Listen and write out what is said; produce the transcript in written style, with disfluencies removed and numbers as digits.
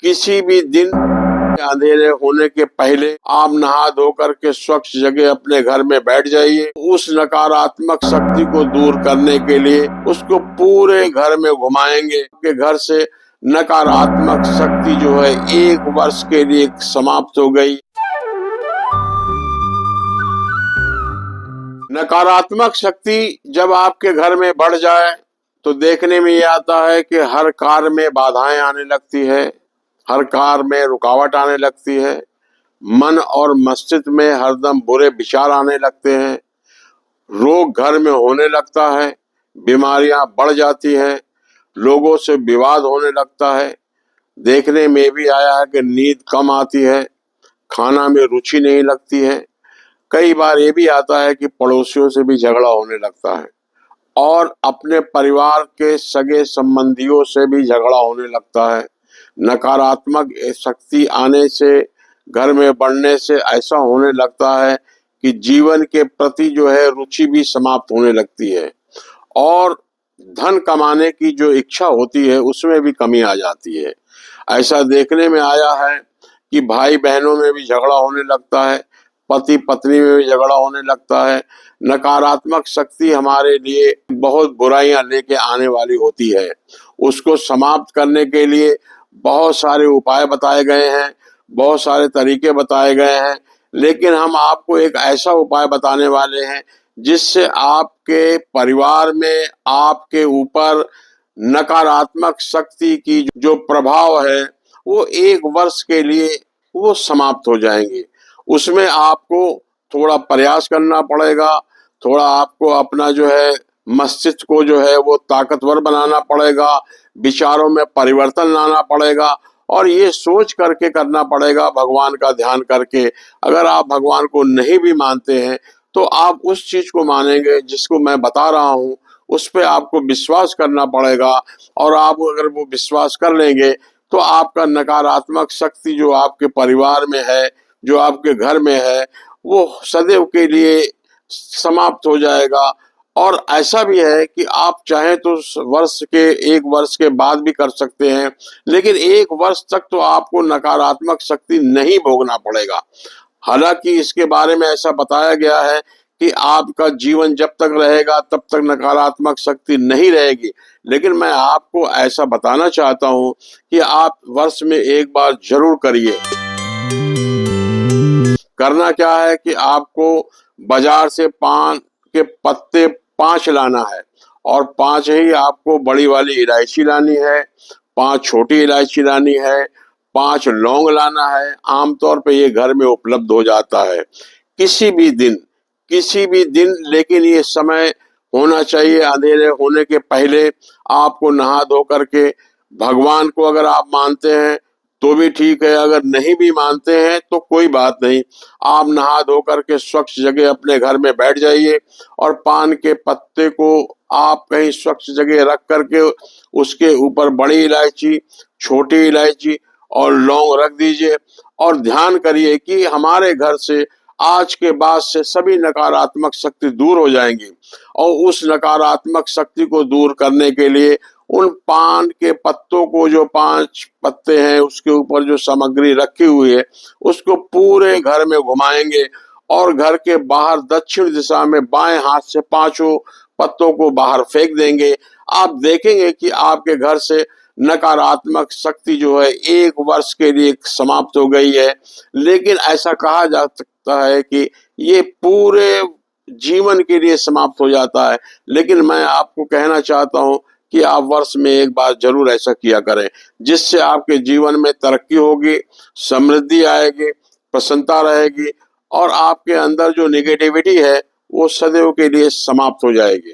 किसी भी दिन अंधेरे होने के पहले आप नहा धो करके स्वच्छ जगह अपने घर में बैठ जाइए। उस नकारात्मक शक्ति को दूर करने के लिए उसको पूरे घर में घुमाएंगे कि घर से नकारात्मक शक्ति जो है 1 वर्ष के लिए समाप्त हो गई। नकारात्मक शक्ति जब आपके घर में बढ़ जाए तो देखने में ये आता है कि हर कार्य में बाधाएं आने लगती है, हर कार्य में रुकावट आने लगती है, मन और मस्तिष्क में हरदम बुरे विचार आने लगते हैं, रोग घर में होने लगता है, बीमारियां बढ़ जाती हैं, लोगों से विवाद होने लगता है। देखने में भी आया है कि नींद कम आती है, खाना में रुचि नहीं लगती है। कई बार ये भी आता है कि पड़ोसियों से भी झगड़ा होने लगता है और अपने परिवार के सगे संबंधियों से भी झगड़ा होने लगता है। नकारात्मक शक्ति आने से, घर में बढ़ने से ऐसा होने लगता है कि जीवन के प्रति जो है रुचि भी समाप्त होने लगती है और धन कमाने की जो इच्छा होती है उसमें भी कमी आ जाती है। ऐसा देखने में आया है कि भाई बहनों में भी झगड़ा होने लगता है, पति पत्नी में भी झगड़ा होने लगता है। नकारात्मक शक्ति हमारे लिए बहुत बुराइयां लेके आने वाली होती है। उसको समाप्त करने के लिए बहुत सारे उपाय बताए गए हैं, बहुत सारे तरीके बताए गए हैं, लेकिन हम आपको एक ऐसा उपाय बताने वाले हैं जिससे आपके परिवार में आपके ऊपर नकारात्मक शक्ति की जो प्रभाव है वो 1 वर्ष के लिए वो समाप्त हो जाएंगे। उसमें आपको थोड़ा प्रयास करना पड़ेगा, थोड़ा आपको अपना जो है मस्तिष्क को जो है वो ताकतवर बनाना पड़ेगा, विचारों में परिवर्तन लाना पड़ेगा और ये सोच करके करना पड़ेगा, भगवान का ध्यान करके। अगर आप भगवान को नहीं भी मानते हैं तो आप उस चीज को मानेंगे जिसको मैं बता रहा हूँ, उस पे आपको विश्वास करना पड़ेगा और आप अगर वो विश्वास कर लेंगे तो आपका नकारात्मक शक्ति जो आपके परिवार में है, जो आपके घर में है, वो सदैव के लिए समाप्त हो जाएगा। और ऐसा भी है कि आप चाहें तो वर्ष के 1 वर्ष के बाद भी कर सकते हैं, लेकिन 1 वर्ष तक तो आपको नकारात्मक शक्ति नहीं भोगना पड़ेगा। हालांकि इसके बारे में ऐसा बताया गया है कि आपका जीवन जब तक रहेगा तब तक नकारात्मक शक्ति नहीं रहेगी, लेकिन मैं आपको ऐसा बताना चाहता हूं कि आप वर्ष में 1 बार जरूर करिए। करना क्या है कि आपको बाजार से पान के पत्ते 5 लाना है और 5 ही आपको बड़ी वाली इलायची लानी है, 5 छोटी इलायची लानी है, 5 लौंग लाना है। आमतौर पे ये घर में उपलब्ध हो जाता है। किसी भी दिन, लेकिन ये समय होना चाहिए अंधेरे होने के पहले। आपको नहा धो करके, भगवान को अगर आप मानते हैं तो भी ठीक है, अगर नहीं भी मानते हैं तो कोई बात नहीं, आप नहा धो करके स्वच्छ जगह अपने घर में बैठ जाइए और पान के पत्ते को आप कहीं स्वच्छ जगह रख करके उसके ऊपर बड़ी इलायची, छोटी इलायची और लौंग रख दीजिए और ध्यान करिए कि हमारे घर से आज के बाद से सभी नकारात्मक शक्ति दूर हो जाएंगी। और उस नकारात्मक शक्ति को दूर करने के लिए उन पान के पत्तों को, जो 5 पत्ते हैं उसके ऊपर जो सामग्री रखी हुई है, उसको पूरे घर में घुमाएंगे और घर के बाहर दक्षिण दिशा में बाएं हाथ से 5 पत्तों को बाहर फेंक देंगे। आप देखेंगे कि आपके घर से नकारात्मक शक्ति जो है 1 वर्ष के लिए समाप्त हो गई है। लेकिन ऐसा कहा जा सकता है कि ये पूरे जीवन के लिए समाप्त हो जाता है, लेकिन मैं आपको कहना चाहता हूं कि आप वर्ष में 1 बार जरूर ऐसा किया करें, जिससे आपके जीवन में तरक्की होगी, समृद्धि आएगी, प्रसन्नता रहेगी और आपके अंदर जो निगेटिविटी है वो सदैव के लिए समाप्त हो जाएगी।